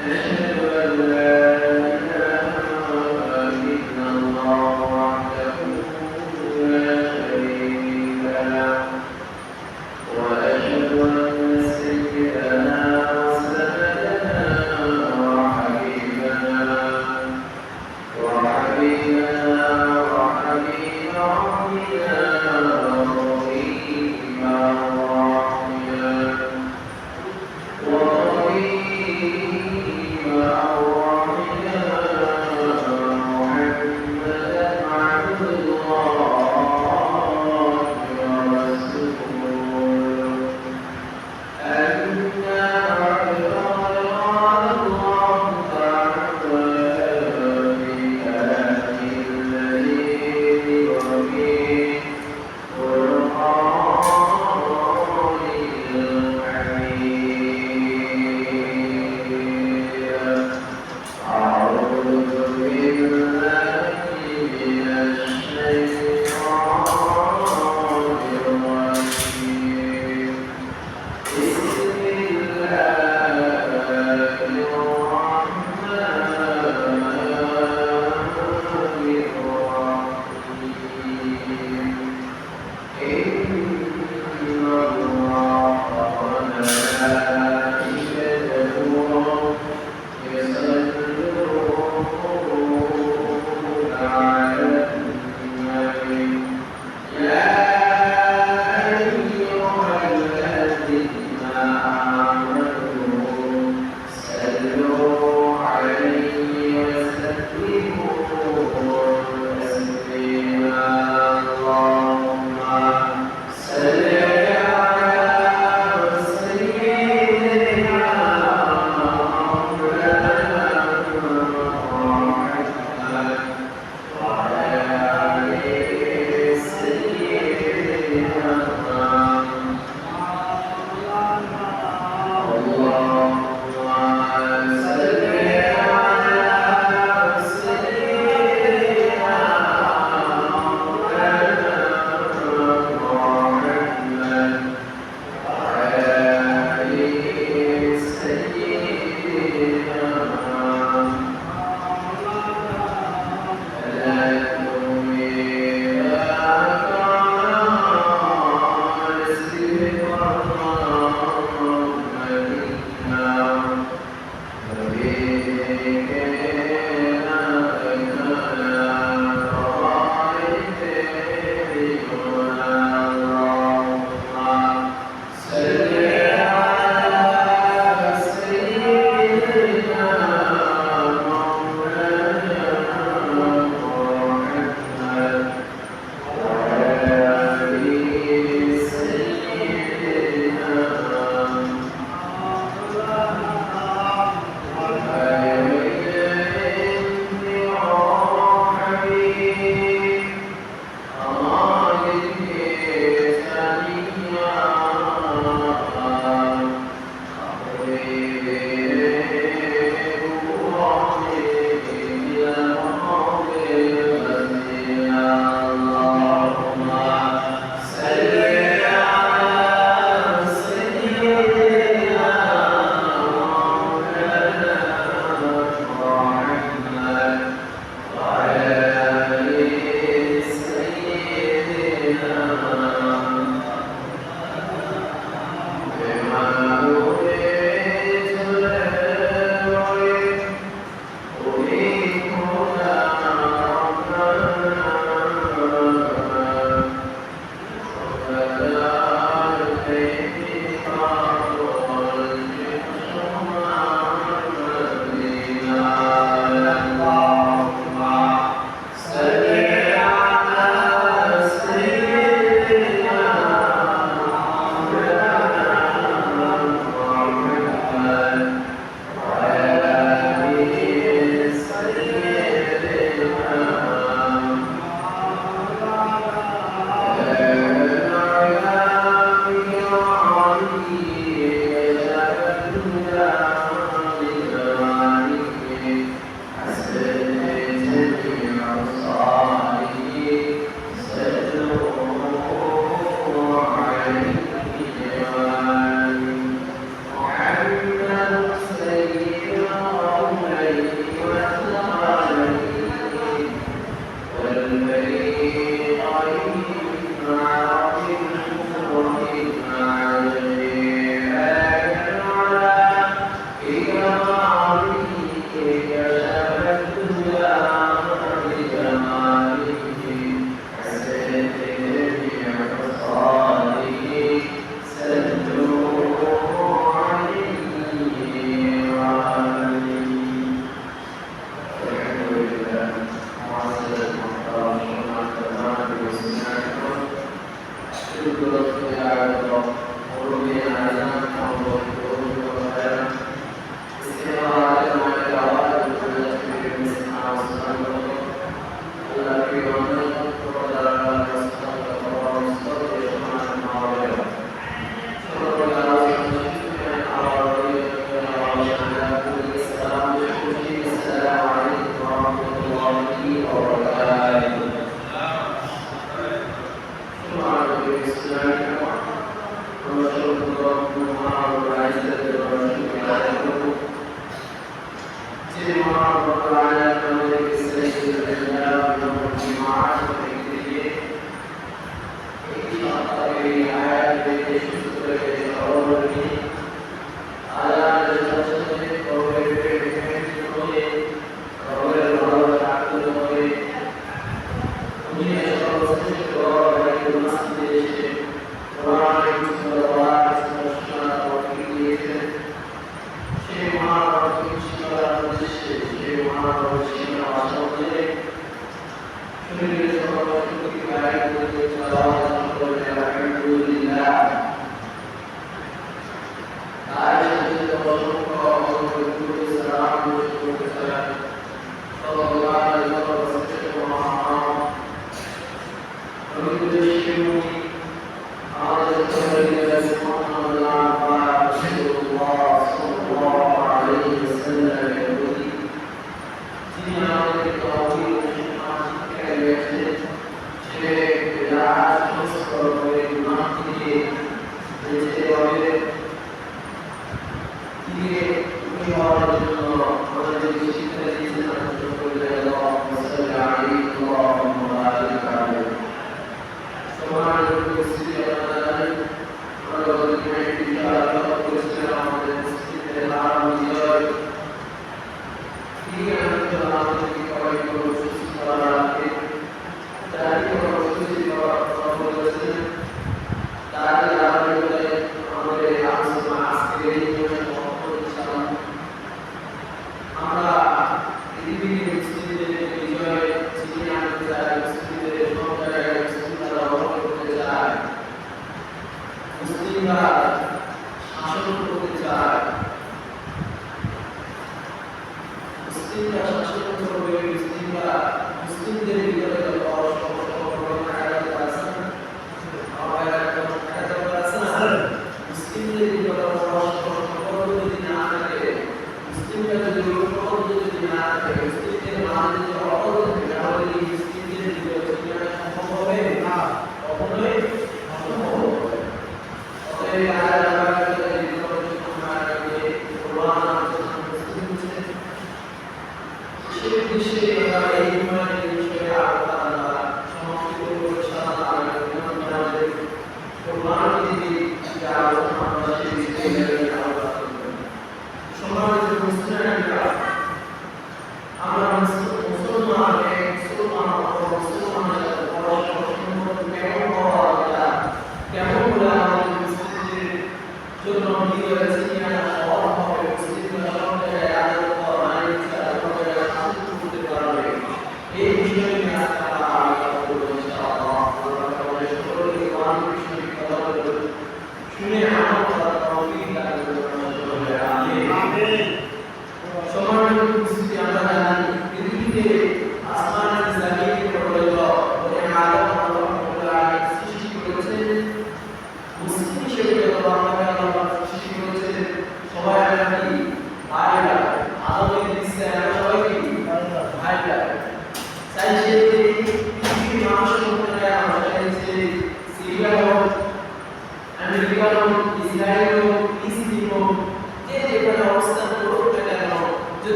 أشهد أن لا إله إلا الله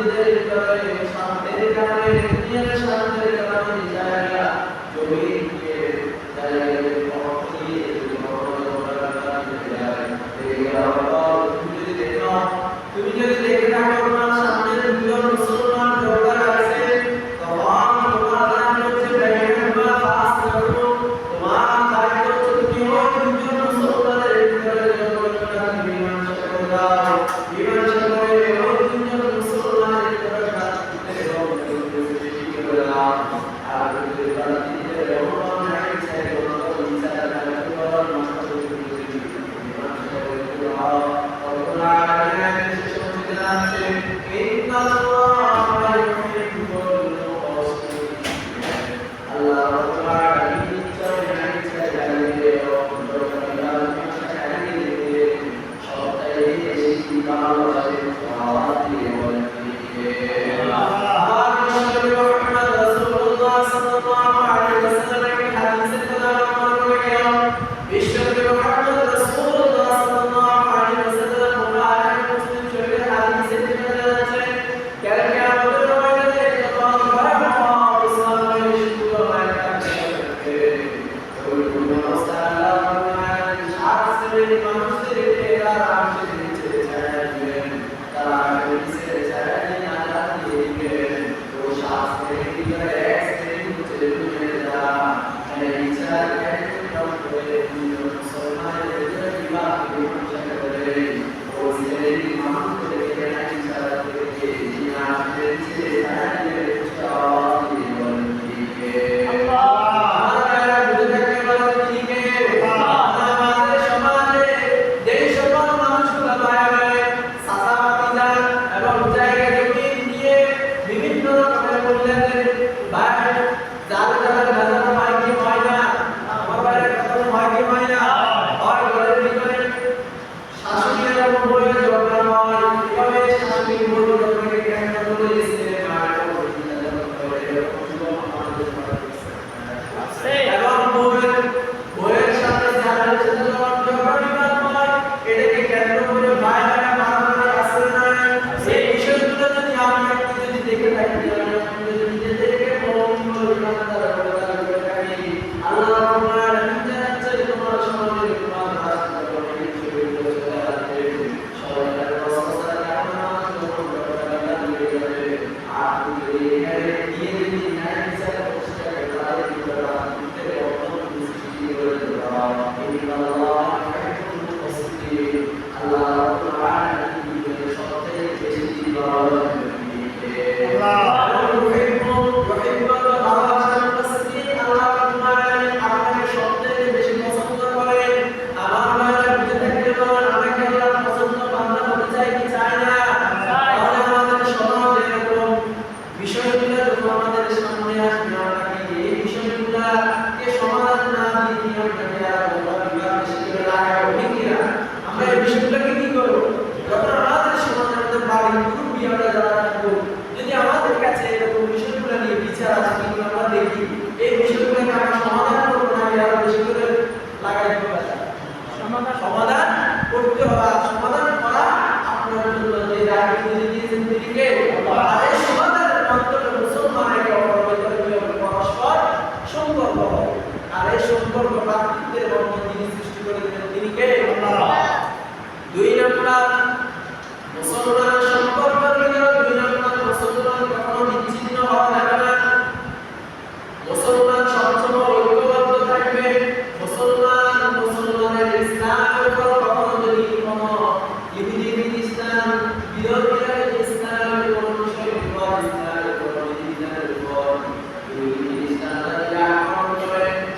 নিজেদের ভিতরে শান্তির কারণে দুনিয়ার শান্তির কারণে জায়গা জমিকে জায়গাকে অর্থ দিয়ে তুমি যদি দেখে থাকো তোমার সামনে দুজন মুসলমান দরকার আছে তখন তোমার দায়িত্ব হচ্ছে বেইমানরা ফাঁস করো তোমার দায়িত্ব হচ্ছে তুমি ওই দুজন মুসলমানের ভিতরে মীমাংসা করে দাও মীমাংসা করে ওই দুজন মুসলমানের ভিতরে শান্তিতে করে দাও আর যদি তারা দিতে এমন নাই ছেড়ে কোনো বিচার না করে মীমাংসা করে দাও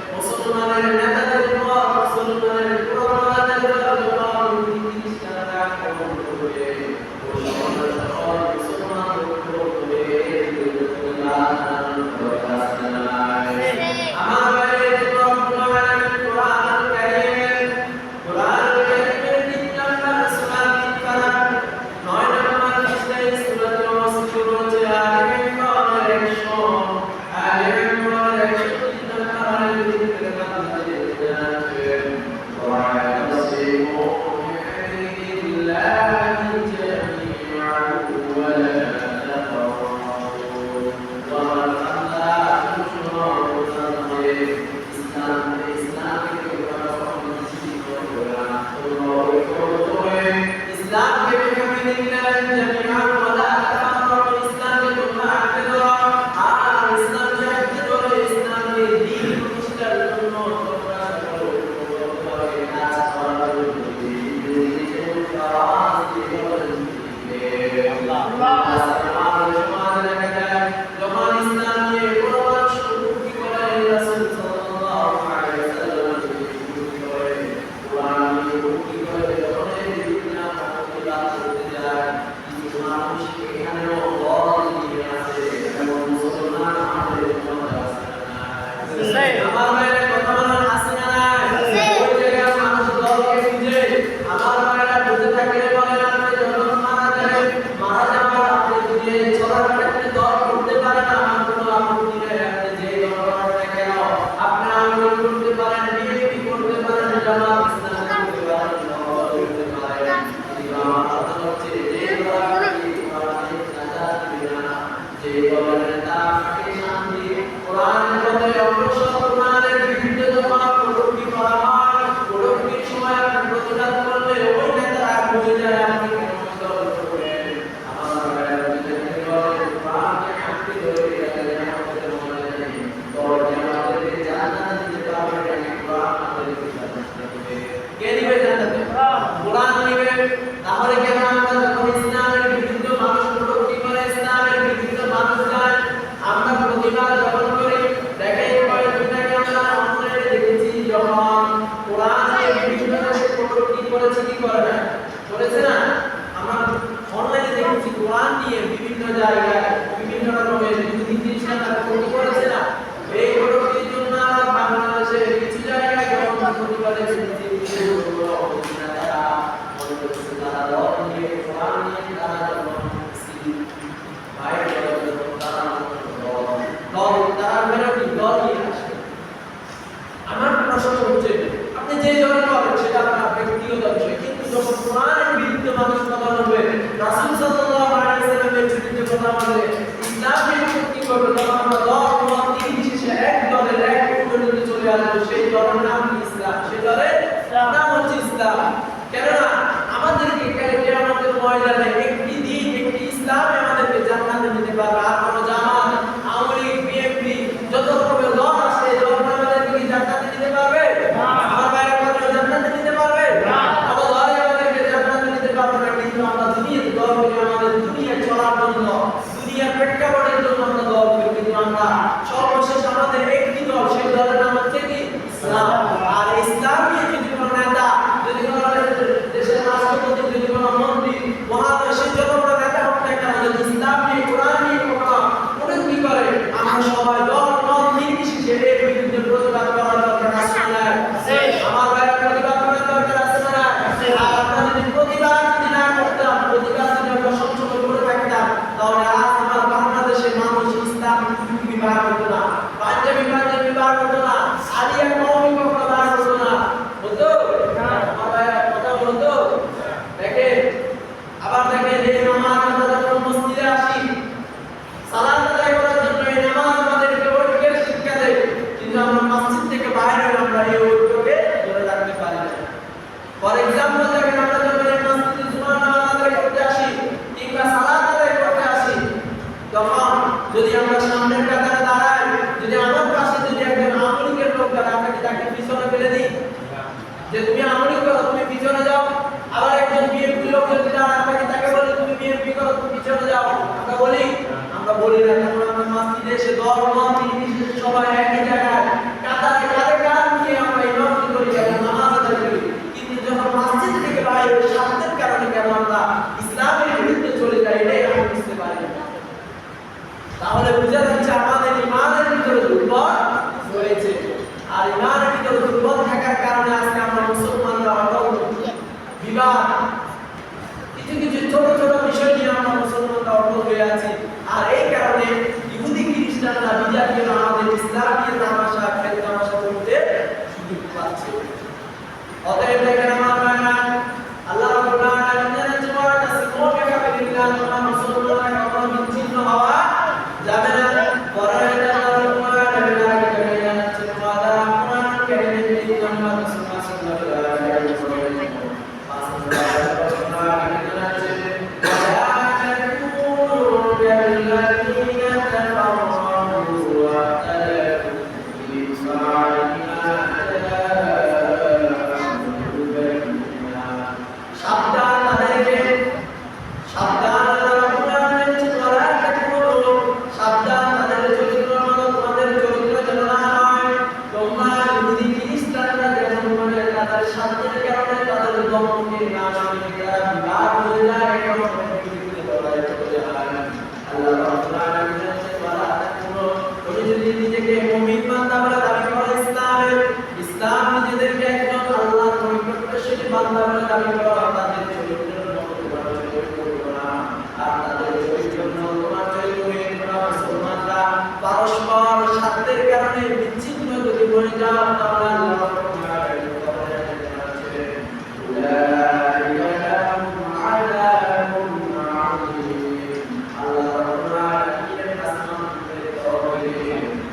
মুসলমানের নেতা জামিআন ওয়া লা তাফাররাকু, ইসলামকে তোমরা আঁকড়ে ধরো। আর ইসলামকে আঁকড়ে ধরে ইসলামের দ্বীন প্রতিষ্ঠার জন্য তোমরা সকলে ঐক্যবদ্ধভাবে কাজ করা জরুরি। আওয়াজ দিয়ে বলেন আল্লাহ। আমাদের সমাজে দেখা যায় যখন ইসলাম নিয়ে কোনো মানুষ কটূক্তি করে, রাসূল সাল্লাল্লাহু আলাইহি ওয়াসাল্লাম কটূক্তি করে, কোরআন নিয়ে কটূক্তি করে, যখন এই ইসলাম প্রতিবাদ করতে যায়, কিছু মানুষ এখানেও দল নিয়ে আসে, এবং মুসলমান আমাদের মধ্যে আছে না? আমার ভাইরা কথা বলার আছে না? ওই জায়গায় মানুষ দলকে খুঁজে, আমার ভাইরা বুঝে থাকলে বলেন, আপনি যখন মারা যাবেন, আপনি যদি চলার ক্ষেত্রে দল করতে পারেন, আমার কোনো আপত্তি নেই। আপনি যে দল করেন না কেন, আপনি আন্দোলন করতে পারেন, বিএনপি করতে পারেন, জামাত ইসলাম করতে পারেন, দল করতে পারেন। কিন্তু আমার কথা হচ্ছে, যে দল আপনি কোরআনের নাজাত দিবে না, যে দলের নেতা আপনাকে শান্তি কোরআনের পথে অগ্রসর, কোরআনের বিরুদ্ধে যখন কটূক্তি করা হয়, কটূক্তির সময় আপনি প্রতিবাদ করলে ওই নেতারা বুঝে যায় আপনি কেন দল করবেন। আমার ভাইরা বুঝে থাকলে বলেন, কোরআনকে আঁকড়ে ধরে রাখলে আমাদের মনে নেই, দল আমাদেরকে জান্নাতে দিতে পারবে না, কোরআন আমাদেরকে জান্নাতে দিবে। কে দিবে জান্নাতে? কোরআন দিবে। তাহলে কেন আমরা যখন ইসলামের বিরুদ্ধে মানুষ কটূক্তি করে, ইসলামের বিরুদ্ধে মানুষ যায়, আমরা প্রতিবাদ যখন করি? দেখেন কয়েকদিন আগে আমরা অনলাইনে দেখেছি, যখন কোরআনের বিভিন্ন দেশে কটূক্তি করেছে, কি করে না? করেছে না? আমরা অনলাইনে দেখেছি কোরআন নিয়ে বিভিন্ন জায়গায় বিভিন্ন রকমের বিরোধী জিনিসটা তারা কটূক্তি করেছে না? এই কটূক্তির জন্য আমরা বাংলাদেশে কিছু জায়গায় যখন প্রতিবাদে শুনছি, তারা মনে করছে তারা দল নিয়ে, কোরআন নিয়ে তারা যখন বাইরে তারা দল নিয়ে আসে। আমার প্রশ্ন হচ্ছে, আপনি যে দল করেন সেটা আপনার ব্যক্তিগত বিষয়, কিন্তু যখন কোরআনের বিরুদ্ধে মানুষ কথা বলবে, রাসূল সাল্লাল্লাহু আলাইহি ওয়াসাল্লামের বিরুদ্ধে কথা বলবে, ইসলামের বিরুদ্ধে করবে, তখন আমরা দল মত নির্বিশেষে এক দলের এক পরিণতিতে চলে আসবো। সেই দলের নাম কি? ইসলাম। সেই দলের নাম হচ্ছে ইসলাম। কেননা আমাদেরকে কিয়ামতের ময়দানে একটি দিন, একটি ইসলাম আমাদেরকে জান্নাতে নিতে পারবে। আর কোনো জামাত, আওয়ামী লীগ, বিএনপি, যত রকমের দল আছে, এই দল আমাদেরকে কি জান্নাতে নিতে পারবে? আমার বাইরে কথা জান্নাতে নিতে পারবে? কোনো দল আমাদেরকে জান্নাতে নিতে পারবে না। কিন্তু আমরা দুনিয়ার দল করি, আমাদের দুনিয়া চলার জন্য, দুনিয়ার প্রেক্ষাপটের জন্য আমরা দল করি, কিন্তু আমরা সর্বশেষ আমাদের একটি দল, সেই দলের নাম হচ্ছে কি? ইসলাম। আর ইসলাম নিয়ে যদি কোনো নেতা, যদি কোনো দেশের রাষ্ট্রপতি, যদি কোনো মন্ত্রী, মহাদেশের যত বড় নেতা হোক না কেন, যদি ইসলাম নিয়ে, কোরআন নিয়ে কোনো কি করে, আমরা সবাই দল মত নির্বিশেষে এর বিরুদ্ধে প্রতিবাদ করার দরকার আছে না? আমার ভাইরা প্রতিবাদ করার দরকার আছে না? আর আমরা যদি প্রতিবাদ না করতাম, প্রতিবাদ যদি আমরা সবসময় করে থাকতাম, তাহলে আজ আমার বাংলাদেশের মানুষ ইসলাম বিভাগ হতো না, পাঞ্জাবি বিভাগ হতো না, আলিয়া কওমি কখনো বার হতো না, হতো? আমার ভাইরা কথা বলতো। দেখেন, আবার দেখেন, এই নামাজ আমরা যখন মসজিদে আসি, সালাত আদায় করার জন্য এই নামাজ আমাদেরকে ঐক্যের শিক্ষা দেয়, কিন্তু আমরা মসজিদ থেকে বাইরে আমরা এই ঐক্যকে ধরে রাখতে পারি না। ফর এক্সাম্পল দেখেন, আমরা যখন এই মসজিদে জুমার নামাজ আদায় করতে আসি কিংবা সালাত আদায় করতে আসি, তখন যদি আমরা সামনের কাতারে দাঁড়াই, যদি আমার পাশে যদি একজন আওয়ামী লীগের লোক দাঁড়ায়, আমরা কি তাকে পিছনে ফেলে দিই যে তুমি আওয়ামী লীগ করো, তুমি পিছনে যাও? আবার একজন বিএনপি লোক যদি দাঁড়ায়, আমরা কি তাকে বলি তুমি বিএনপি করো, তুমি পিছনে যাও? আমরা বলি? আমরা বলি না। কারণ আমরা মসজিদে এসে দল মত নির্বিশেষে সবাই একই জায়গায় কাতারে কাঁধে কাঁধ নিয়ে আমরা ইমামতি করি, নামাজ আদায় করি। কিন্তু যখন মসজিদ থেকে বাইরে স্বার্থের কারণে কেন আমরা ইসলামের বিরুদ্ধে চলে যাই, এটাই আমরা বুঝতে পারি না। তাহলে বোঝা যাচ্ছে আমাদের ইমানের ভিতরে দুর্বল রয়েছে। আর ইমানের ভিতরে দুর্বল থাকার কারণে আজকে আমরা মুসলমানরা বিবাদ, কিছু কিছু ছোট ছোট বিষয় নিয়ে আমরা মুসলমানরা অটল হয়ে আছি। আর এই কারণে ইহুদি খ্রিস্টানরা বিজাতীয়রা আমাদের ইসলামীয় তামাশা আল্লাহ রাব্বুল আলামিন বলেন ওয়ালা তাকুনু, তুমি যদি নিজেকে মুমিন বান্দা বলে দাবি করো, ইসলাম নিজেদেরকে একজন আল্লাহর নৈকট্যশীল বান্দা বলে দাবি করো, তাদের চরিত্রের মতো তোমার চরিত্র করো না, আর তাদের চরিত্রের মতো তোমার চরিত্র হয়ে তোমরা মুসলমানরা পরস্পর স্বার্থের কারণে বিচ্ছিন্ন যদি হয়ে যাও, তাহলে আল্লাহ রাব্বুল আলামিন বলেন উলাইকা লাহুম আযাবুন আযীম। আল্লাহ রাব্বুল আলামিনের কাসম করে তবে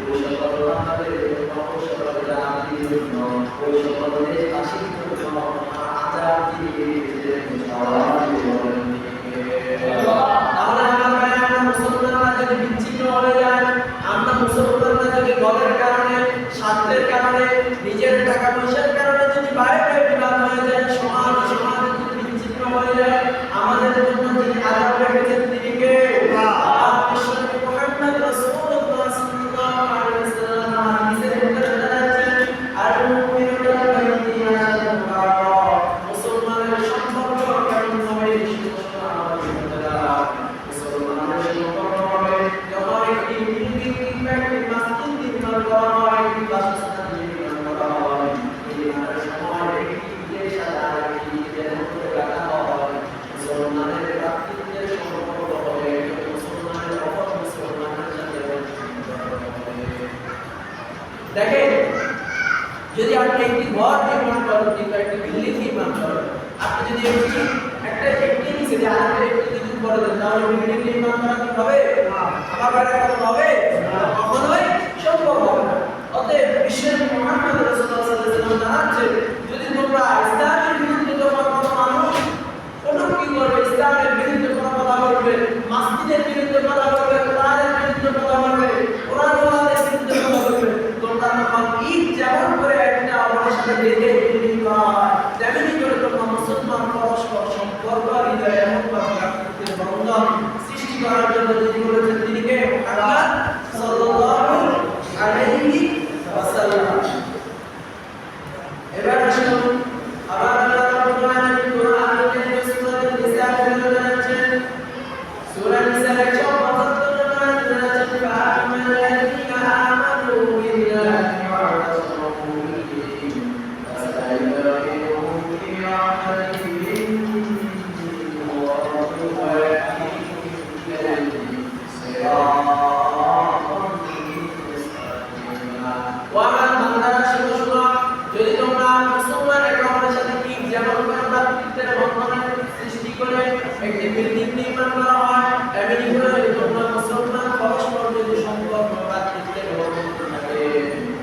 ওই সকল বান্দাদের ওই সকল দেশবাসীর জন্য আযাব দিয়ে তাহলে আমরা মুসলমানরা যদি বিচ্ছিন্ন হয়ে যায়, আমরা মুসলমানরা যদি দলের কারণে, স্বার্থের কারণে, নিজের টাকা পয়সার কারণে যদি বাইরে বিবাদ হয়ে যায়, সমাজ যদি বিচ্ছিন্ন হয়ে যায়, আমাদের জন্য যিনি আযাব রেখেছেন তিনি কে? বিশ্বনবী মুহাম্মদ রাসূলুল্লাহ সাল্লাল্লাহু আলাইহি ওয়াসাল্লাম হাদিসের মধ্যে জানাচ্ছেন, আর মুমিনুনা বাইতি আশাদু বারা, মুসলমানের সম্পর্ক কেমন হবে? মুসলমানের সম্পর্ক হবে যখন একটি বিল্ডিং কিংবা একটি মসজিদ নির্মাণ করা হয়, একটি বাসস্থান নির্মাণ করা হয়, নির্মাণের সময় একটি ইটের সাথে আরেকটি ইটের মধ্যে রাখা হয়। মুসলমানের ভ্রাতৃত্বের সম্পর্ক হবে মুসলমানের অপর মুসলমানের সাথে। দেখেন, যদি আপনি একটি ঘর নির্মাণ করেন কিংবা একটি বিল্ডিং নির্মাণ করেন, আপনি যদি একটি নিচে দিয়ে আরেকটা একটি কিছু করে দেন, তাহলে বিল্ডিং নির্মাণ করা কি হবে? আমার বাইরে কত হবে? কখনোই সম্ভব হবে না। অতএব বিশ্বনবী মুহাম্মদ রাসূলুল্লাহ সাল্লাল্লাহু আলাইহি ওয়াসাল্লাম জানাচ্ছেন, যদি তোমরা ইসলামের বিরুদ্ধে তোমার কোনো মানুষ কি করবে, ইসলামের বিরুদ্ধে কোনো কথা বলবে, মসজিদের বিরুদ্ধে কথা বলবে, কোরআনের বিরুদ্ধে কথা বলবে, কোরআনের বিরুদ্ধে কথা বলবে, তোমরা তখন ঈদ যেমন করে একটা আমাদের সাথে বেঁধে বিল্ডিং হয়, তেমনি করে তোমরা মুসলমান পরস্পর সম্পর্ক হৃদয়ে এমনভাবে ভ্রাতৃত্বের বন্ধন সৃষ্টি করার জন্য যিনি বলেছেন তিনি কে? মুহাম্মদ সাল্লাল্লাহু আলাইহি ওয়াসাল্লাম। এবার আসুন আবার আল্লাহ রাব্বুল আলামিন কোরআনের সূরা নিসার মধ্যে জানাচ্ছেন, সূরা নিসার 175 নম্বরে জানাচ্ছেন, ফাআমাল্লাযীনা আমানু বিল্লাহি ওয়া রাসূলিহি ফাসায়ুদখিলুহুম ফি রাহমাতিন মিনহু ওয়া ইয়াহদিহিম ইলাইহি সিরাতান মুস্তাকিমা। ওয়া মান বান্দারা শুনো, যদি তোমরা মুসলমানের কাউর সাথে কি যেমন করে ভ্রাতৃত্বের বন্ধন সৃষ্টি করে একটি বিল্ডিং নির্মাণ করা হয়, এমনি করে তোমরা মুসলমান পরস্পর যদি সম্পর্ক ভ্রাতৃত্বের বন্ধন থাকে,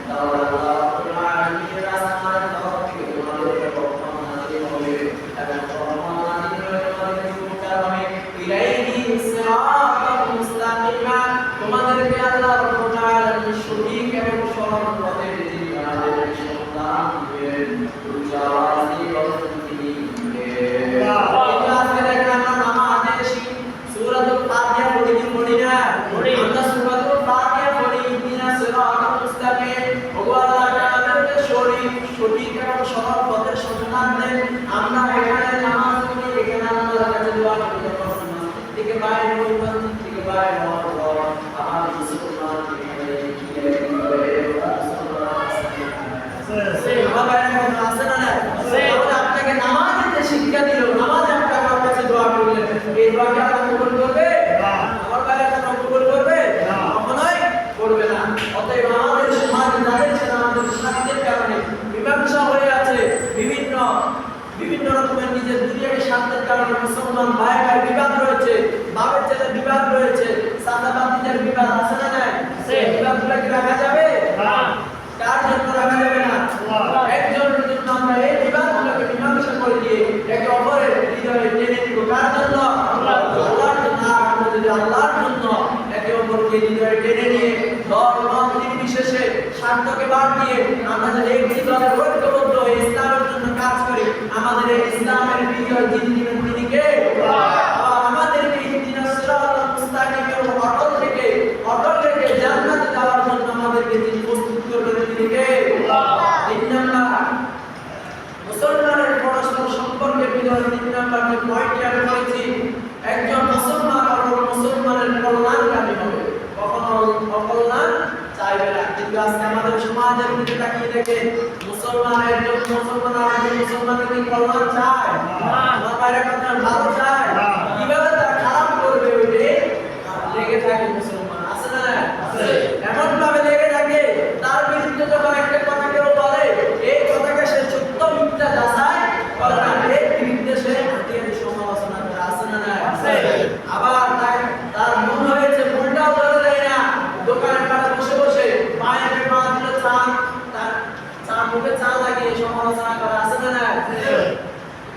তাহলে আল্লাহ রাব্বুল আলামিনের আসমানের তরফ থেকে তোমাদেরকে রহমত নাযিল হবে এবং রহমত নাযিল হয়ে তোমাদেরকে উপকার হবে। ইলাইহি সিরাতান মুস্তাকিমা, তোমাদেরকে আল্লাহ রাব্বুল আলামিন সঠিক এবং সরল পথে যিনি আমাদেরকে সন্ধান দিবেন, উচ্চ আওয়াজে বলুন তিনি কে? আজকে দেখেন আমরা নামাজে এসে সূরাতুল ফাতিহা পড়ি না? আমরা সূরাতুল ফাতিহা পড়ি, ইহদিনাস সিরাতাল মুস্তাকিম, ওগো আল্লাহ আমাদেরকে সঠিক এবং সরল পথের সন্ধান দেন। আমরা এখানে নামাজ পড়ি, এখানে আল্লাহর কাছে দোয়া করি, মসজিদ থেকে বাইরে হই, মসজিদ থেকে বাইরে হওয়ার পর আমার মুসলমান এখানে কি করে আপনাকে নামাজে শিক্ষা দিল, নামাজ আপনাকে আমার কাছে দোয়া করলেন, এই দোয়াকে আল্লাহ কবুল করবে? আমার বাইরে আল্লাহ কবুল করবে? কখনোই করবে না। অতএব আমাদের সমাজে যাদের সাথে আমাদের স্বার্থের কারণে মীমাংসা হয়ে আছে, বিভিন্ন রকমের নিজের দুনিয়াকে স্বার্থের কারণে মুসলমান ভাই বিবাদ রয়েছে, বাবার ছেলে বিবাদ রয়েছে, সাদাবাদীদের বিবাদ আছে না নাই? সেই বিবাদগুলো কি রাখা যাবে? কার জন্য রাখা যাবে না? একজনের জন্য আমরা এই বিবাদগুলোকে মীমাংসা করে দিয়ে একে অপরের হৃদয়ে টেনে দিব। কার জন্য? আল্লাহর জন্য। আমরা যদি আল্লাহর জন্য একে অপরকে হৃদয়ে টেনে নিয়ে দল মত নির্বিশেষে স্বার্থকে বাদ দিয়ে আমরা যদি একটি দলের ঐক্যবদ্ধ হয়ে ইসলামের জন্য কাজ করি, আমাদের এই ইসলামের বিজয় যিনি দিবেন তিনি কে? আমাদেরকে ইহদিনাস সিরাতাল মুস্তাকিমের অটল থেকে জান্নাতে যাওয়ার জন্য আমাদেরকে যিনি প্রস্তুত করবেন তিনি কে? তিন নাম্বার মুসলমানের পরস্পর সম্পর্কের ভিতরে 3 নাম্বার যে পয়েন্টটি আমি বলেছি, একজন মুসলমান অপর মুসলমানের কল্যাণ থেকে মুসলমান একজন মুসলমান আরেকজন মুসলমানের কি কল্যাণ চায়? আমার বাইরে কথা ভালো চায়? কিভাবে তারা খারাপ করবে ওইটা লেগে থাকে মুসলমান, আছে না? আছে। এমন ভাবে লেগে থাকে তার বিরুদ্ধে যখন একটা কথা কেউ বলে এই কথাকে সে সত্য মিথ্যা যাচাই করে না, এর বিরুদ্ধে সে হাতিয়ার সমালোচনা করে, আছে না? আছে। আবার তার মন হয়েছে মনটাও ধরে দেয় না, দোকানের পাশে বসে বসে পায়ে পা দিলে চা মুখে চা লাগিয়ে সমালোচনা করা, আছে না?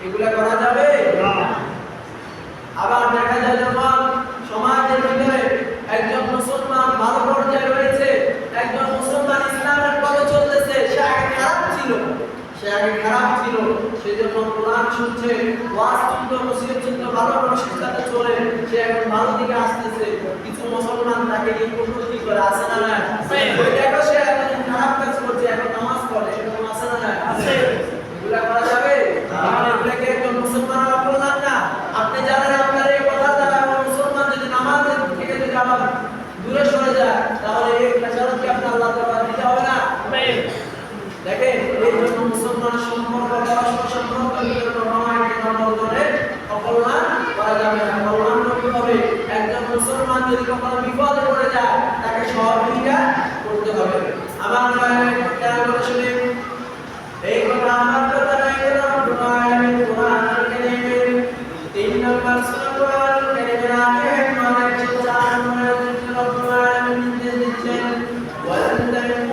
এগুলা করা যাবে না। আবার দেখা যায় যখন সমাজের ভিতরে একজন মুসলমান ভালো পর্যায়ে রয়েছে, একজন মুসলমান ইসলামের পথে চলতেছে, সে আগে খারাপ ছিল, সেজন্য কোরআন শুনছে, ওয়াজ শুনছে, নসিহত শুনছে, ভালো মানুষের সাথে চলে, সে এখন ভালো দিকে আসতেছে। কিছু মুসলমান তাকে নিয়ে কটূক্তি করে, আছে না? ওই দেখো সে এখন খারাপ কাজ করছে, এখন নামাজ পড়ে, এরকম আছে না? এগুলা করা যাবে? এগুলাকে একজন মুসলমান অপরাধ না? আপনি জানেন আপনার এই কথা দ্বারা মুসলমান যদি নামাজ থেকে যদি আবার দূরে সরে যায়, তাহলে এই খেসারত কি আপনার আল্লাহ তাআলা দিতে হবে না? দেখেন, এই জন্য মুসলমানের সম্পর্ক পরস্পর সম্পর্কের জন্য মামাকে নম্বর ধরে অকল্যাণ করা যাবে না। কল্যাণ করতে হবে। একজন মুসলমান যদি কখনো বিপদে পড়ে যায় তাকে সহযোগিতা করতে হবে। আমার খেয়াল করে শুনে এই কথা আমার কথা নয়, কোরআন কারীমের 3 নম্বর সূরা কোরআন কারীমের আগে 104 নম্বর রব্বুল আলামিন নির্দেশ দিচ্ছেন, ওয়াল্লাযিনা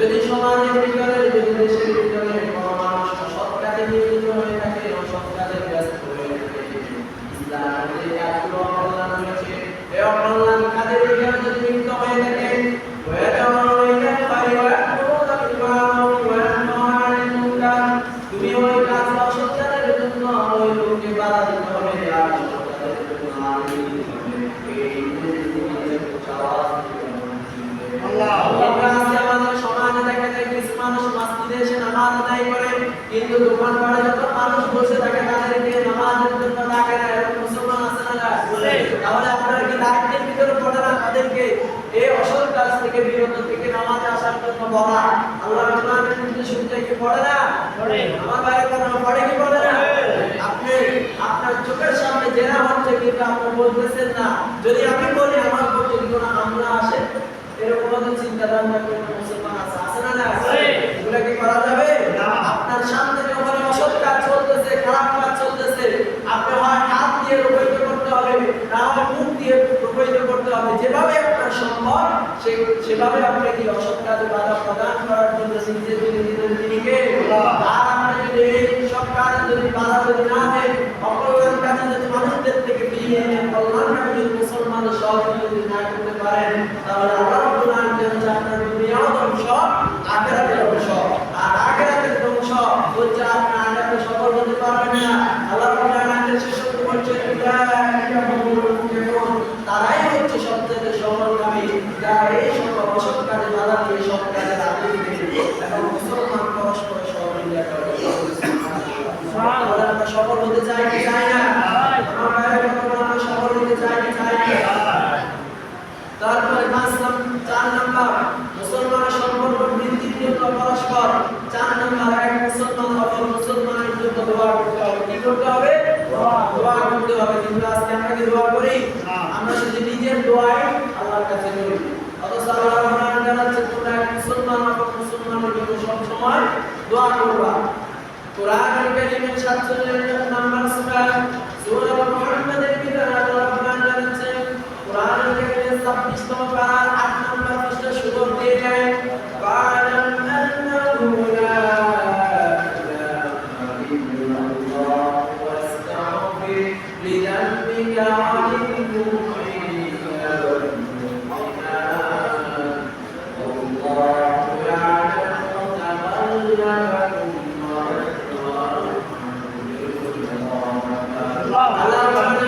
যদি সমাজের ভিতরে, যদি দেশের ভিতরে কোনো মানুষ সৎ কাজে নিয়োজিত হয়ে থাকে, অসৎ কাজে ব্যস্ত হয়ে থাকে, ইসলামের যে কাজগুলো অকল্যাণ রয়েছে, এই অকল্যাণ কাজের ভিতরে যদি লিপ্ত হয়ে থাকে, তুমি ওই কাজ অসৎ কাজের জন্য ওই লোককে বাধা দিতে হবে, আর অসৎ কাজের জন্য আগে দিতে হবে। এই মানুষ মসজিদে এসে নামাজ আদায় করে, কিন্তু দোকান পাড়ে যত মানুষ বসে থাকে তাদেরকে নামাজের জন্য ডাকে না, এরকম মুসলমান আছে না? তাহলে আপনারা কি দায়িত্বের ভিতরে পড়ে না তাদেরকে এই অসৎ কাজ থেকে বিরত থেকে নামাজে আসার জন্য বলা? আল্লাহর কোরআনের নির্দেশ অনুযায়ী কি পড়ে না? আমার বাইরে কোনো পড়ে কি পড়ে না? আপনি আপনার চোখের সামনে জেনা হচ্ছে কিন্তু আপনি বলতেছেন না। যদি আমি বলি আমার উপর যদি কোনো হামলা আসে, এরকম চিন্তা ভাবনা করে মুসলমান আছে না? এগুলা কি করা যাবে? আপনার সামনে যখন অসৎ কাজ চলতেছে, খারাপ কাজ চলতেছে, আপনি হয় হাত দিয়ে রুপায়িত করতে হবে, না হয় মুখ দিয়ে রুপায়িত করতে হবে, যেভাবে আপনার সম্ভব সেভাবে আপনি কি অসৎ কাজে বাধা প্রদান করার জন্য নিজে দিকে। আর আপনি যদি এই সব কাজে যদি বাধা যদি না দেন, অকল্যাণ কাজে যদি মানুষদের থেকে ফিরিয়ে নেন, কল্যাণকামী যদি মুসলমানের সহযোগিতা যদি না করতে পারেন, তাহলে আল্লাহ রাব্বুল আলামিন আপনার দুনিয়াও ধ্বংস, আখিরাতেও ধ্বংস। আর আখিরাতের ধ্বংস হচ্ছে আপনি আখিরাতে সফল হতে পারবেন না। আল্লাহ রাব্বুল আলামিন শেষ করতে তারাই হচ্ছে সবচেয়ে সফলকামী, যারা এই সকল অসৎ কাজে বাধা দিয়ে সৎ কাজে আগে দিবে এবং মুসলমান পরস্পর সহযোগিতা করে। আমরা সফল হতে চাই কি চাই না? আমরা সফল হতে চাই কি চাই না? তারপরে 4 নাম্বার মুসলমানের সম্পর্ক বৃদ্ধির জন্য পরস্পর 4 নাম্বার এক মুসলমান অপর মুসলমানের জন্য দোয়া করতে হবে। কি করতে হবে? দোয়া করতে হবে। কিন্তু আজকে আমরা কি দোয়া করি? আমরা শুধু নিজের দোয়াই আল্লাহর কাছে করি। অথচ আল্লাহ কোরআন জানাচ্ছে তোমরা এক মুসলমান অপর মুসলমানের জন্য সব সময় দোয়া করবা। কোরআনুল কারীমের 47 নাম্বার সূরা মুহাম্মাদের ভিতরে আল্লাহ কোরআন জানাচ্ছে, কোরআনুল কারীমের 26 নম্বর পারা 8 নম্বর পৃষ্ঠা শুরু দিয়ে যায়, ফাআলাম আন্নাহু লা ইলাহা ইল্লাল্লাহ ওয়াস্তাগফির লিযানবিকা ওয়া লিল-মুমিনিনা ওয়াল-মুমিনাত ওয়াল্লাহু ইয়া'লামু তাকাল্লাবাকুম ওয়া তাওয়াক্কালাকুম।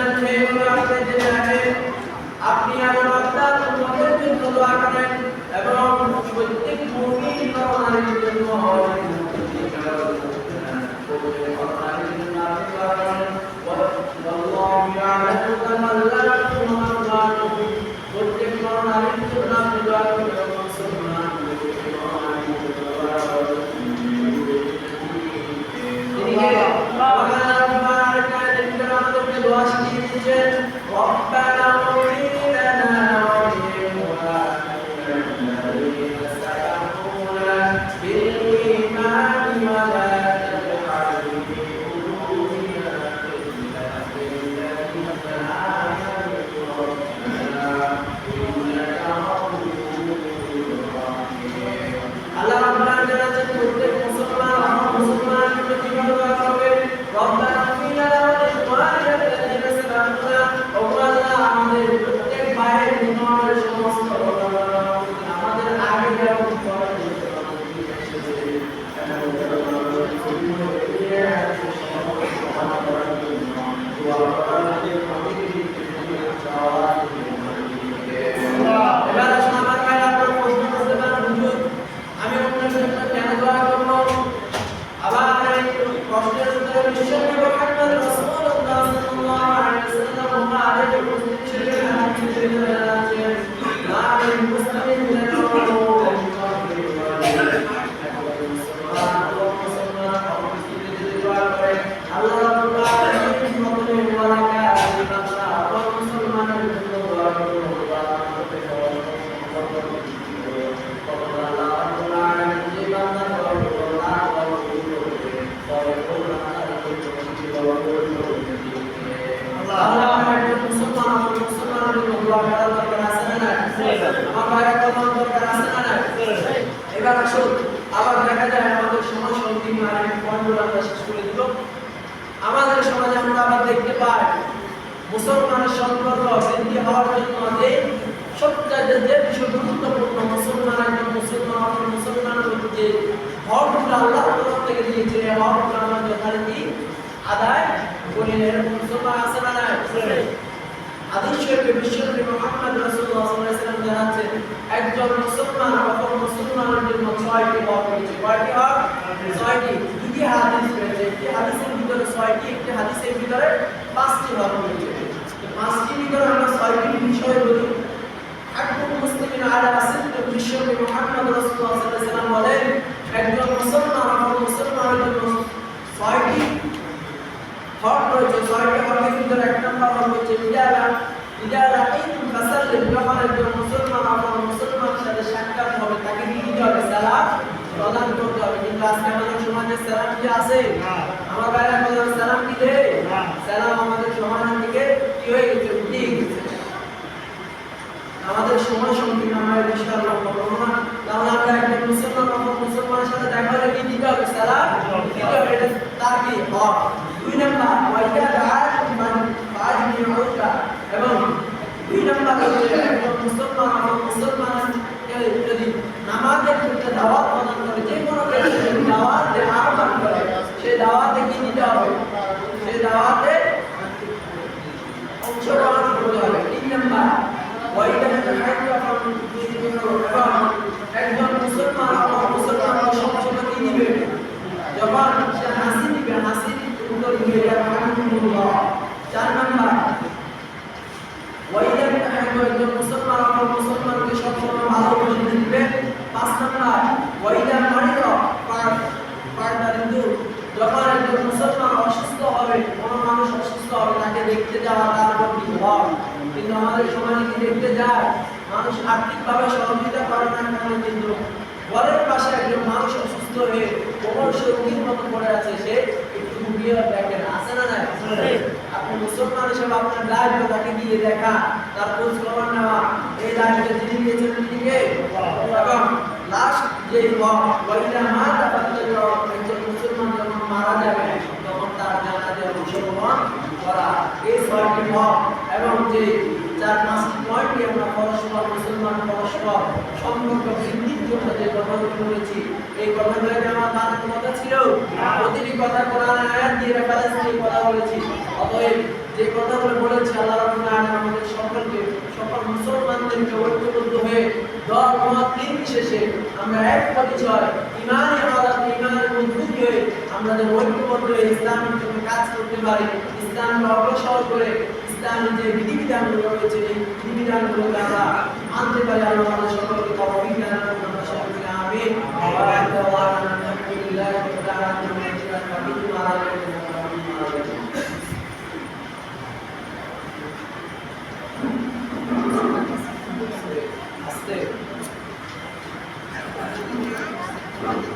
দিয়েছেন রব্বানা ইগফির লানা ওয়া লিইখওয়ানিনা আল্লাযীনা সাবাকুনা বিল ঈমানি ওয়া লা তাজআল ফি قلوبنا غلا للذين آمنوا ربنا إنك رؤوف رحيم আল্লাহ রাব্বুল আলামিন জানাচ্ছেন প্রত্যেক মুসলমান আমার মুসলমানের জন্য কিভাবে দোয়া করবে রব্বানা ইগফির লানা ওয়া লিইখওয়ানিনা আল্লাযীনা সাবাকুনা ও আল্লাহ আমাদের প্রত্যেক ভাইয়ের গুনাহের সমস্ত আমাদের আগে এবং পরে এবার আসুন আবার দেখা যায় আমাদের সমাজ সংকীর্ণ আর পয়েন্টগুলো আমরা শেষ করে দিব। আমাদের সমাজে আমরা আবার দেখতে পাই মুসলমানের সম্পর্ক বৃদ্ধি হওয়ার জন্য যে সবচেয়ে যে বিষয় গুরুত্বপূর্ণ মুসলমানের যে হকগুলো আল্লাহর তরফ থেকে দিয়েছে এই হকগুলো আমরা যথারীতি আদায় করি না। এরকম মুসলমান আছে না নাই? হাদিস শরীফে বিশ্বনবী মুহাম্মদ রাসূলুল্লাহ সাল্লাল্লাহু আলাইহি ওয়াসাল্লাম জানাচ্ছেন একজন মুসলমান অপর মুসলমানের জন্য 6টি হক রয়েছে। কয়টি হক? 6টি। দুটি হাদিস রয়েছে, একটি হাদিসের ভিতরে 6টি, একটি হাদিসের ভিতরে 5টি হক রয়েছে। 5টির ভিতরে আমরা 6টি বিষয় বলি। হাক্কুল মুসলিমিন আলা সিদ্দ বিশ্বনবী মুহাম্মদ রাসূলুল্লাহ সাল্লাল্লাহু আলাইহি ওয়াসাল্লাম বলেন একজন মুসলমান অপর মুসলমানের জন্য 6টি হক রয়েছে। 6টি হকের ভিতরে এক নম্বর হক হচ্ছে ইদারা ইন ফাসাল্লিম, যখন একজন মুসলমান অপর মুসলমানের সাথে সাক্ষাৎ হবে তাকে কি দিতে হবে? সালাম প্রদান করতে হবে। কিন্তু আজকে আমাদের সমাজে সালাম কি আছে? আমার ভাইরা বলেন সালাম কি দেয়? সালাম আমাদের সমাজ থেকে কি হয়ে গেছে? উঠে গেছে। আমাদের সময় সংকীর্ণ আমরা বিষয় লক্ষ্য করবো না। তাহলে আমরা একটা মুসলমান অপর মুসলমানের সাথে দেখা হলে কি দিতে হবে? সালাম দিতে হবে। এটা তার কি হক। 2 নাম্বার ওয়াইদা দাআত মান ফাজিউকা, এবং 2 নাম্বার হচ্ছে একজন মুসলমান অপর মুসলমানকে যদি নামাজের ক্ষেত্রে দাওয়াত প্রদান করে, যে কোনো ক্ষেত্রে দাওয়াত দেওয়ার আহ্বান করে, সেই দাওয়াতে কি দিতে হবে? সেই দাওয়াতে অংশগ্রহণ করতে হবে। 3 নাম্বার ওয়াইদা একজন মুসলমান অপর মুসলমানকে সবসময় কি দিবে? যখন সে হাসি দিবে, হাসির উত্তর দিবে আলহামদুলিল্লাহ। 4 নাম্বার ওয়াইদা একজন মুসলমান অপর মুসলমানকে সবসময় ভালোবাসা দিবে। 5 নাম্বার ওয়াইদা মারিদ যখন একজন মুসলমান অসুস্থ হবে, কোনো মানুষ অসুস্থ হবে, তাকে দেখতে যাওয়া তার উপর কি হক। কিন্তু আমাদের সমাজে কি দেখতে যায়? মানুষ আর্থিকভাবে সহযোগিতা করে না কেন, কিন্তু ঘরের পাশে একজন মানুষ অসুস্থ হয়ে অবশ্যই রোগীর মতো পড়ে আছে, সে একটু ঘুরিয়ে দেখেন, আছে না নাই? আপনি মুসলমান হিসেবে আপনার দায়িত্ব তাকে গিয়ে দেখা, তার খোঁজ খবর নেওয়া, এই দায়িত্ব যিনি দিয়েছেন তিনিকে। এবং লাস্ট যে ওয়াইদা মাতা একজন মুসলমান যখন মারা যাবে তখন তার জানাজায় অংশগ্রহণ করা। এই 6টি হক এবং যে 4-5টি পয়েন্টে আমরা পরস্পর মুসলমান পরস্পর সম্পর্ক বৃদ্ধির জন্য যে কথাগুলো বলেছি, এই কথাগুলো কি আমার তার কথা ছিল? প্রতিটি কথা কোরআনের আয়াত দিয়ে রেফারেন্স দিয়ে কথা বলেছি। অতএব যে কথাগুলো বলেছি আল্লাহ রাব্বুল আলামিন আমাদের সকলকে, সকল মুসলমানদেরকে ঐক্যবদ্ধ হয়ে দল মত নির্বিশেষে আমরা এক পরিচয় ঈমানে আলাদা ঈমানের মজবুত হয়ে আমরা যে ঐক্যবদ্ধ হয়ে ইসলামের জন্য কাজ করতে পারি, ইসলামকে অগ্রসর করে ইসলামের যে বিধিবিধানগুলো রয়েছে এই বিধিবিধানগুলোকে আমরা মানতে পারি। আল্লাহ আমাদের সকলকে তৌফিক দান করুন। আমরা সকলকে আমিন। আলহামদুলিল্লাহ রাব্বিল আলামিন। রাখো।